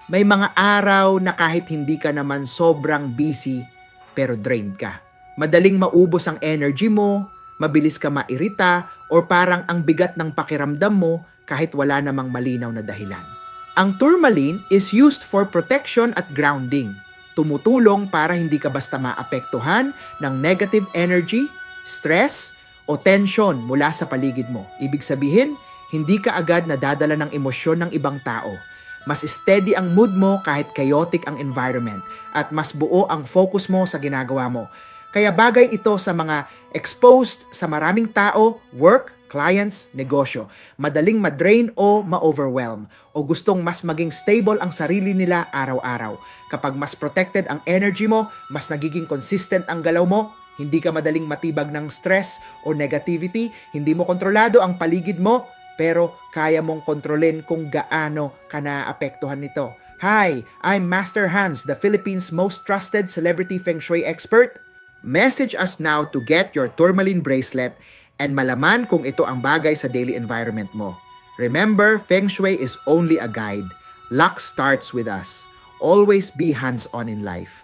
May mga araw na kahit hindi ka naman sobrang busy, pero drained ka. Madaling maubos ang energy mo, mabilis ka mairita, or parang ang bigat ng pakiramdam mo kahit wala namang malinaw na dahilan. Ang tourmaline is used for protection at grounding. Tumutulong para hindi ka basta maapektuhan ng negative energy, stress, o tension mula sa paligid mo. Ibig sabihin, hindi ka agad nadadala ng emosyon ng ibang tao. Mas steady ang mood mo kahit chaotic ang environment at mas buo ang focus mo sa ginagawa mo. Kaya bagay ito sa mga exposed sa maraming tao, work, clients, negosyo. Madaling madrain o ma-overwhelm o gustong mas maging stable ang sarili nila araw-araw. Kapag mas protected ang energy mo, mas nagiging consistent ang galaw mo, hindi ka madaling matibag ng stress o negativity, hindi mo kontrolado ang paligid mo, pero kaya mong kontrolin kung gaano ka naapektuhan nito. Hi, I'm Master Hans, the Philippines' most trusted celebrity feng shui expert. Message us now to get your tourmaline bracelet and malaman kung ito ang bagay sa daily environment mo. Remember, feng shui is only a guide. Luck starts with us. Always be hands-on in life.